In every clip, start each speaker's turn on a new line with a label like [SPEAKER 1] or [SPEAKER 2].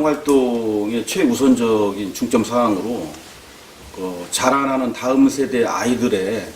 [SPEAKER 1] 교육활동의 최우선적인 중점 사항으로 자라나는 다음 세대 아이들의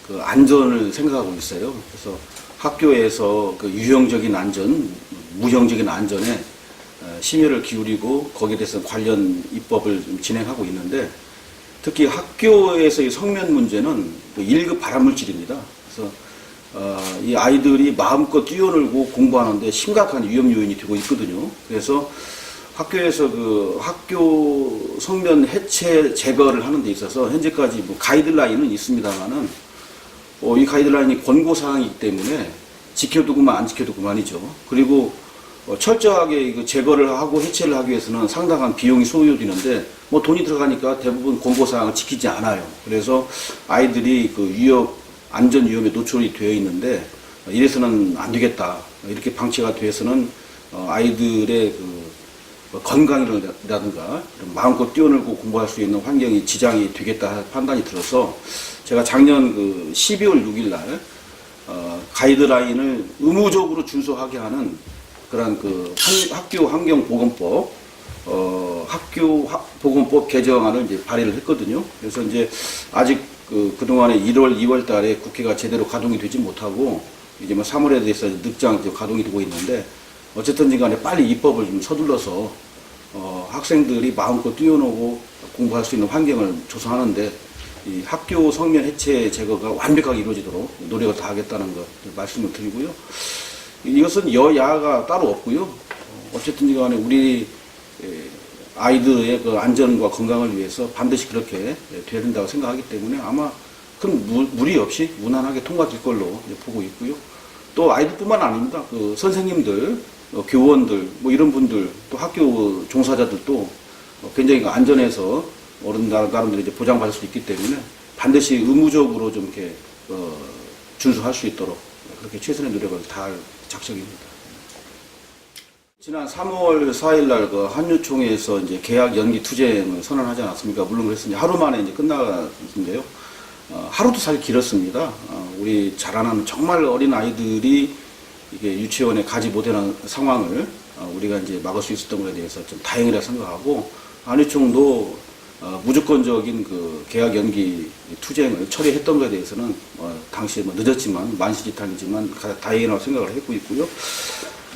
[SPEAKER 1] 그 안전을 생각하고 있어요. 그래서 학교에서 그 유형적인 안전, 무형적인 안전에 심혈을 기울이고 거기에 대해서 관련 입법을 좀 진행하고 있는데, 특히 학교에서의 성면 문제는 1급 발암물질입니다. 그래서 이 아이들이 마음껏 뛰어놀고 공부하는데 심각한 위험 요인이 되고 있거든요. 그래서 학교에서 그 학교 성면 해체 제거를 하는 데 있어서 현재까지 뭐 가이드라인은 있습니다만은 이 가이드라인이 권고사항이기 때문에 지켜두고만 안 지켜두고만이죠. 그리고 철저하게 제거를 하고 해체를 하기 위해서는 상당한 비용이 소요되는데 뭐 돈이 들어가니까 대부분 권고사항을 지키지 않아요. 그래서 아이들이 그 안전 위험에 노출이 되어 있는데 이래서는 안 되겠다. 이렇게 방치가 돼서는 아이들의 그 건강이라든가 마음껏 뛰어놀고 공부할 수 있는 환경이 지장이 되겠다 판단이 들어서 제가 작년 그 12월 6일 날 가이드라인을 의무적으로 준수하게 하는 그런 그 학교 환경보건법, 학교 보건법 개정안을 이제 발의를 했거든요. 그래서 이제 아직 그동안에 1월, 2월 달에 국회가 제대로 가동이 되지 못하고 이제 뭐 3월에 대해서 늑장 가동이 되고 있는데, 어쨌든 간에 빨리 입법을 좀 서둘러서 학생들이 마음껏 뛰어노고 공부할 수 있는 환경을 조성하는데 이 학교 성면 해체 제거가 완벽하게 이루어지도록 노력을 다하겠다는 것 말씀을 드리고요. 이것은 여야가 따로 없고요. 어쨌든 간에 우리 아이들의 그 안전과 건강을 위해서 반드시 그렇게 돼야 된다고 생각하기 때문에 아마 큰 무리 없이 무난하게 통과될 걸로 보고 있고요. 또 아이들뿐만 아닙니다. 그 선생님들, 교원들, 뭐 이런 분들, 또 학교 종사자들도 굉장히 안전해서 나름대로 이제 보장받을 수 있기 때문에 반드시 의무적으로 좀 이렇게 준수할 수 있도록 그렇게 최선의 노력을 다할 작정입니다. 지난 3월 4일 날 그 한유총회에서 이제 계약 연기 투쟁을 선언하지 않았습니까? 물론 그랬으니 하루 만에 이제 끝났는데요. 하루도 사실 길었습니다. 우리 자라나는 정말 어린 아이들이 이게 유치원에 가지 못하는 상황을 우리가 이제 막을 수 있었던 것에 대해서 좀 다행이라 생각하고, 한유총도 무조건적인 그 계약 연기 투쟁을 처리했던 것에 대해서는 당시에 뭐 늦었지만 만시지탄이지만 다행이라고 생각을 했고 있고요.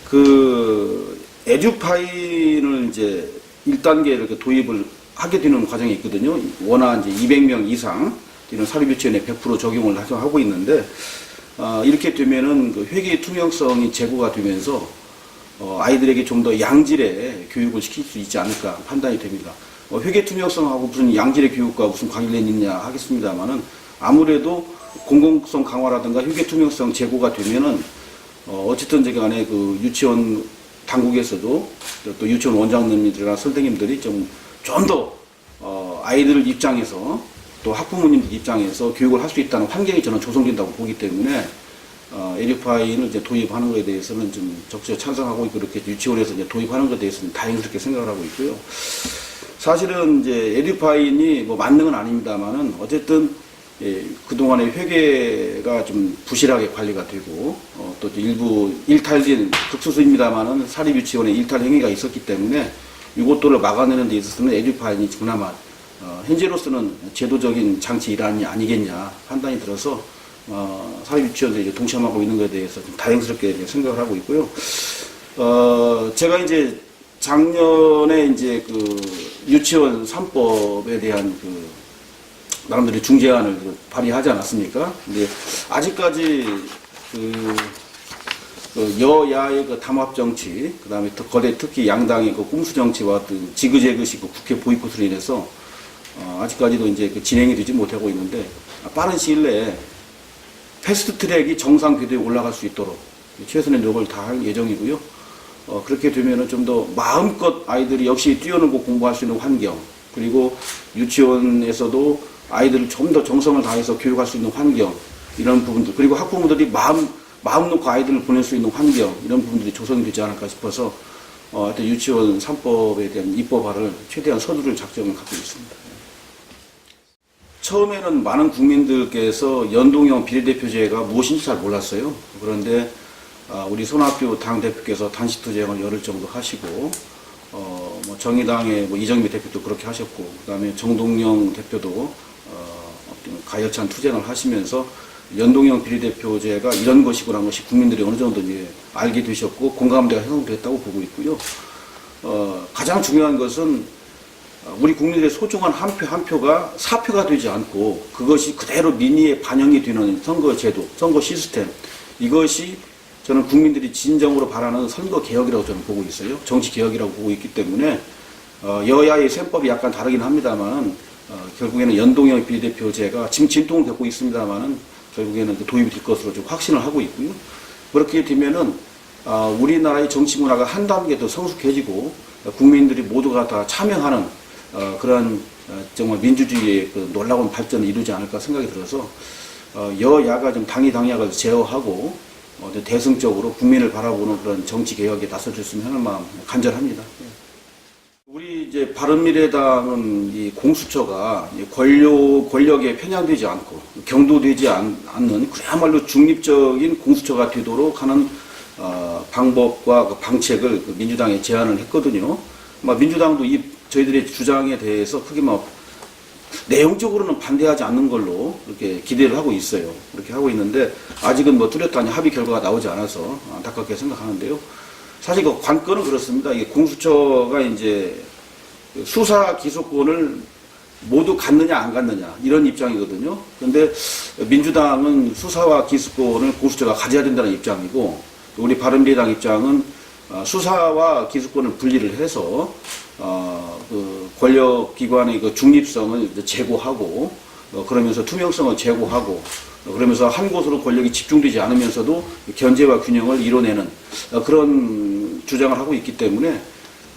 [SPEAKER 1] 그 에듀파인을 이제 1단계 이렇게 도입을 하게 되는 과정이 있거든요. 원화 이제 200명 이상 이런 사립유치원에 100% 적용을 하고 있는데, 이렇게 되면은 그 회계 투명성이 제고가 되면서 아이들에게 좀 더 양질의 교육을 시킬 수 있지 않을까 판단이 됩니다. 회계 투명성하고 무슨 양질의 교육과 무슨 관련이 있냐 하겠습니다만은 아무래도 공공성 강화라든가 회계 투명성 제고가 되면은 어쨌든 간에 그 유치원 당국에서도 또 유치원 원장님들이나 선생님들이 좀 더 아이들 입장에서 또 학부모님들 입장에서 교육을 할 수 있다는 환경이 저는 조성된다고 보기 때문에 에듀파인을 이제 도입하는 것에 대해서는 좀 적극적으로 찬성하고 있고, 그렇게 유치원에서 이제 도입하는 것에 대해서는 다행스럽게 생각을 하고 있고요. 사실은 이제 에듀파인이 뭐 맞는 건 아닙니다만은 어쨌든 그동안의 회계가 좀 부실하게 관리가 되고 또 일부 일탈된 극소수입니다만은 사립유치원에 일탈 행위가 있었기 때문에 이것들을 막아내는 데 있어서는 에듀파인이 그나마 현재로서는 제도적인 장치 일환이 아니겠냐 판단이 들어서 사립유치원에 이제 동참하고 있는 것에 대해서 좀 다행스럽게 생각을 하고 있고요. 제가 이제 작년에 이제 그 유치원 3법에 대한 그 나름대로 중재안을 발의하지 않았습니까? 근데 아직까지 그 여야의 그 담합 정치, 그 다음에 특히 양당의 그 꼼수 정치와 지그재그식 그 국회 보이콧으로 인해서 아직까지도 이제 그 진행이 되지 못하고 있는데, 빠른 시일 내에 패스트 트랙이 정상 궤도에 올라갈 수 있도록 최선의 노력을 다할 예정이고요. 그렇게 되면은 좀 더 마음껏 아이들이 역시 뛰어놀고 공부할 수 있는 환경, 그리고 유치원에서도 아이들을 좀 더 정성을 다해서 교육할 수 있는 환경, 이런 부분들, 그리고 학부모들이 마음 놓고 아이들을 보낼 수 있는 환경, 이런 부분들이 조성이 되지 않을까 싶어서 하여튼 유치원 3법에 대한 입법화를 최대한 서두를 작정을 갖고 있습니다. 처음에는 많은 국민들께서 연동형 비례대표제가 무엇인지 잘 몰랐어요. 그런데 우리 손학규 당대표께서 단식투쟁을 열흘 정도 하시고 뭐 정의당의 뭐 이정미 대표도 그렇게 하셨고, 그다음에 정동영 대표도 가열찬 투쟁을 하시면서 연동형 비례대표제가 이런 것이구나 것이 국민들이 어느 정도 이제 알게 되셨고 공감대가 형성됐다고 보고 있고요. 가장 중요한 것은 우리 국민들의 소중한 한 표 한 표가 사표가 되지 않고 그것이 그대로 민의에 반영이 되는 선거 제도, 선거 시스템, 이것이 저는 국민들이 진정으로 바라는 선거 개혁이라고 저는 보고 있어요. 정치 개혁이라고 보고 있기 때문에 여야의 셈법이 약간 다르긴 합니다만 결국에는 연동형 비례대표제가 지금 진통을 겪고 있습니다만은 결국에는 도입이 될 것으로 좀 확신을 하고 있고요. 그렇게 되면은 우리나라의 정치 문화가 한 단계 더 성숙해지고 국민들이 모두가 다 참여하는 그런 정말 민주주의의 그 놀라운 발전을 이루지 않을까 생각이 들어서 여야가 좀 당이당약을 제어하고 대승적으로 국민을 바라보는 그런 정치 개혁에 나서줬으면 하는 마음 간절합니다. 우리 이제 바른미래당은 이 공수처가 권력에 편향되지 않고 경도되지 않는 그야말로 중립적인 공수처가 되도록 하는 방법과 그 방책을 민주당에 제안을 했거든요. 민주당도 저희들의 주장에 대해서 크게 내용적으로는 반대하지 않는 걸로 이렇게 기대를 하고 있어요. 그렇게 하고 있는데 아직은 뚜렷한 합의 결과가 나오지 않아서 안타깝게 생각하는데요. 사실 그 관건은 그렇습니다. 이게 공수처가 이제 수사 기소권을 모두 갖느냐 안 갖느냐 이런 입장이거든요. 그런데 민주당은 수사와 기소권을 공수처가 가져야 된다는 입장이고 우리 바른미래당 입장은 수사와 기소권을 분리를 해서 그 권력기관의 그 중립성을 제고하고 그러면서 투명성을 제고하고 그러면서 한 곳으로 권력이 집중되지 않으면서도 견제와 균형을 이뤄내는 그런 주장을 하고 있기 때문에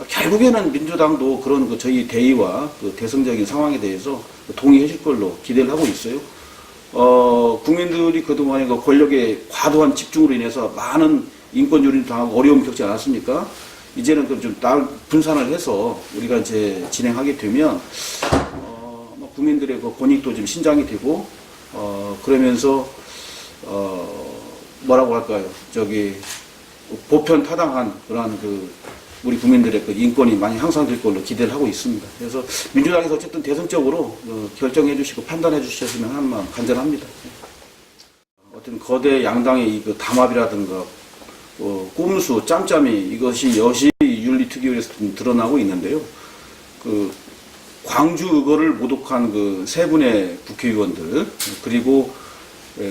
[SPEAKER 1] 결국에는 민주당도 그런 저희 대의와 그 대승적인 상황에 대해서 동의하실 걸로 기대를 하고 있어요. 국민들이 그동안에 그 권력의 과도한 집중으로 인해서 많은 인권 유린도 당하고 어려움을 겪지 않았습니까? 이제는 좀 분산을 해서 우리가 이제 진행하게 되면 국민들의 그 권익도 좀 신장이 되고 그러면서 뭐라고 할까요? 보편 타당한 그러한 우리 국민들의 그 인권이 많이 향상될 걸로 기대를 하고 있습니다. 그래서 민주당에서 어쨌든 대승적으로 결정해 주시고 판단해 주셨으면 하는 마음 간절합니다. 어떤 거대 양당의 이 담합이라든가 꼼수, 짬짬이 이것이 여시 윤리특위에서 드러나고 있는데요. 광주 의거를 모독한 세 분의 국회의원들 그리고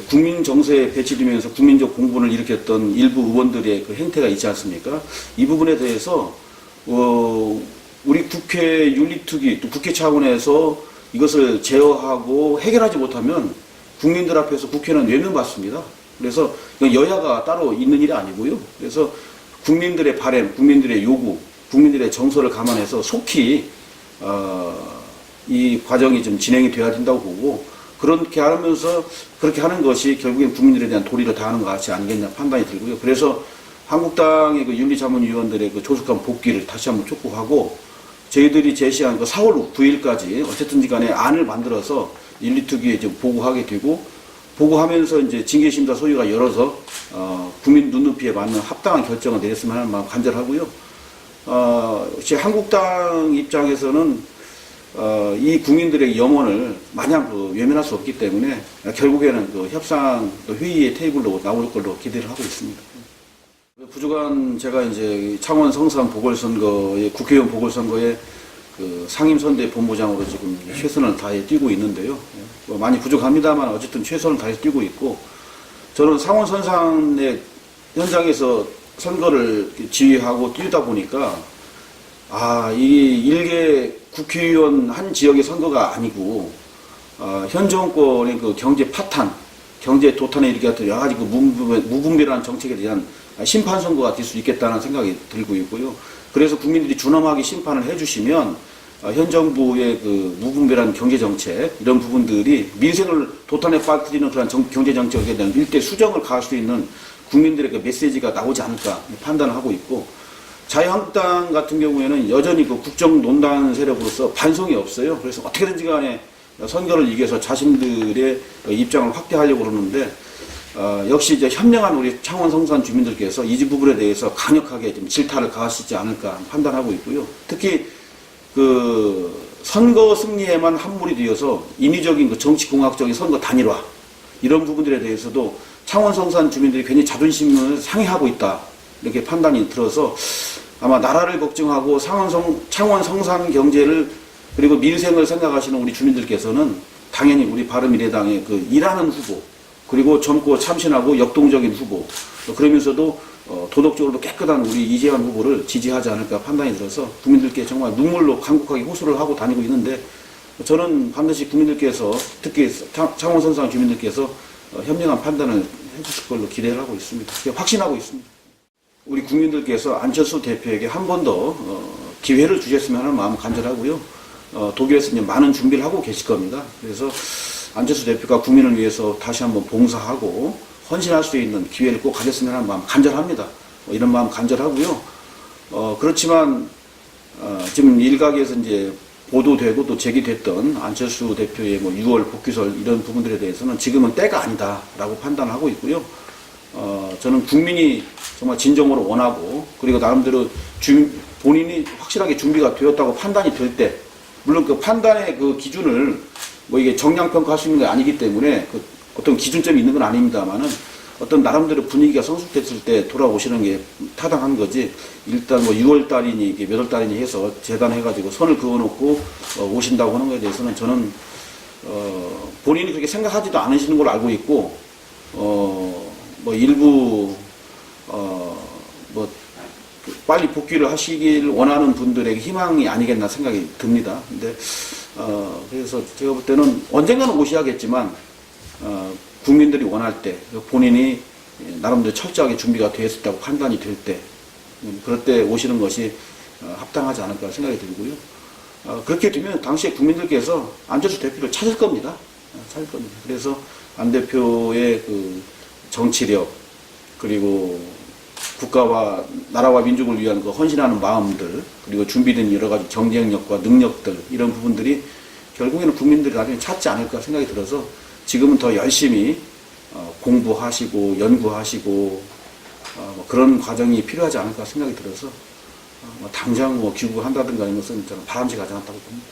[SPEAKER 1] 국민 정서에 배치되면서 국민적 공분을 일으켰던 일부 의원들의 그 행태가 있지 않습니까? 이 부분에 대해서 우리 국회 윤리특위 또 국회 차원에서 이것을 제어하고 해결하지 못하면 국민들 앞에서 국회는 외면받습니다. 그래서 여야가 따로 있는 일이 아니고요. 그래서 국민들의 바람, 국민들의 요구, 국민들의 정서를 감안해서 속히 이 과정이 좀 진행이 돼야 된다고 보고 그렇게 하면서 그렇게 하는 것이 결국엔 국민들에 대한 도리를 다하는 것 같지 않겠냐 판단이 들고요. 그래서 한국당의 윤리자문위원들의 조속한 복귀를 다시 한번 촉구하고 저희들이 제시한 4월 9일까지 어쨌든지 간에 안을 만들어서 윤리특위에 좀 보고하게 되고 보고하면서 이제 징계심사 소위가 열어서 국민 눈높이에 맞는 합당한 결정을 내렸으면 하는 마음 간절하고요. 한국당 입장에서는 이 국민들의 염원을 마냥 외면할 수 없기 때문에 결국에는 협상 회의의 테이블로 나올 걸로 기대를 하고 있습니다. 부족한 제가 이제 창원 성산 보궐선거의 국회의원 보궐선거에 상임선대 본부장으로 지금 최선을 다해 뛰고 있는데요. 많이 부족합니다만 어쨌든 최선을 다해서 뛰고 있고 저는 상원 선산의 현장에서 선거를 지휘하고 뛰다 보니까 이 일개 국회의원 한 지역의 선거가 아니고 현 정권의 경제 파탄, 경제 도탄에 이르게 하던 여러 가지 무분별한 정책에 대한 심판 선거가 될 수 있겠다는 생각이 들고 있고요. 그래서 국민들이 준엄하게 심판을 해주시면 현 정부의 무분별한 경제 정책 이런 부분들이 민생을 도탄에 빠뜨리는 그런 경제 정책에 대한 일대 수정을 가할 수 있는 국민들의 메시지가 나오지 않을까 판단을 하고 있고 자유한국당 같은 경우에는 여전히 국정농단 세력으로서 반성이 없어요. 그래서 어떻게든지 간에 선거를 이겨서 자신들의 입장을 확대하려고 그러는데 역시 이제 현명한 우리 창원 성산 주민들께서 이 부분에 대해서 강력하게 좀 질타를 가하시지 않을까 판단하고 있고요. 특히 그 선거 승리에만 함몰이 되어서 인위적인 그 정치공학적인 선거 단일화 이런 부분들에 대해서도 창원 성산 주민들이 괜히 자존심을 상해하고 있다 이렇게 판단이 들어서 아마 나라를 걱정하고 창원 성산 경제를 그리고 민생을 생각하시는 우리 주민들께서는 당연히 우리 바른미래당의 그 일하는 후보 그리고 젊고 참신하고 역동적인 후보 그러면서도 도덕적으로도 깨끗한 우리 이재환 후보를 지지하지 않을까 판단이 들어서 국민들께 정말 눈물로 간곡하게 호소를 하고 다니고 있는데 저는 반드시 국민들께서 특히 창원 성산 주민들께서 현명한 판단을 해주실 걸로 기대를 하고 있습니다. 확신하고 있습니다. 우리 국민들께서 안철수 대표에게 한 번 더 기회를 주셨으면 하는 마음 간절하고요. 독일에서 이제 많은 준비를 하고 계실 겁니다. 그래서 안철수 대표가 국민을 위해서 다시 한번 봉사하고 헌신할 수 있는 기회를 꼭 가졌으면 하는 마음 간절합니다. 이런 마음 간절하고요. 그렇지만 지금 일각에서 이제 보도되고 또 제기됐던 안철수 대표의 뭐 6월 복귀설 이런 부분들에 대해서는 지금은 때가 아니다라고 판단하고 있고요. 저는 국민이 정말 진정으로 원하고 그리고 나름대로 본인이 확실하게 준비가 되었다고 판단이 될 때 물론 그 판단의 그 기준을 뭐 이게 정량평가할 수 있는 게 아니기 때문에 그 어떤 기준점이 있는 건 아닙니다만은 어떤 나름대로 분위기가 성숙됐을 때 돌아오시는 게 타당한 거지 일단 뭐 6월 달이니 이게 몇 월 달이니 해서 재단해가지고 선을 그어놓고 오신다고 하는 거에 대해서는 저는 본인이 그렇게 생각하지도 않으시는 걸로 알고 있고 뭐 일부 뭐 빨리 복귀를 하시길 원하는 분들에게 희망이 아니겠나 생각이 듭니다. 근데 그래서 제가 볼 때는 언젠가는 오셔야겠지만 국민들이 원할 때 본인이 나름대로 철저하게 준비가 되었다고 판단이 될 때 그럴 때 오시는 것이 합당하지 않을까 생각이 들고요. 그렇게 되면 당시에 국민들께서 안철수 대표를 찾을 겁니다. 찾을 겁니다. 그래서 안 대표의 그 정치력 그리고 국가와 나라와 민족을 위한 그 헌신하는 마음들 그리고 준비된 여러 가지 경쟁력과 능력들 이런 부분들이 결국에는 국민들이 나중에 찾지 않을까 생각이 들어서 지금은 더 열심히 공부하시고 연구하시고 뭐 그런 과정이 필요하지 않을까 생각이 들어서 당장 뭐 귀국한다든가 이런 것은 저는 바람직하지 않다고 봅니다.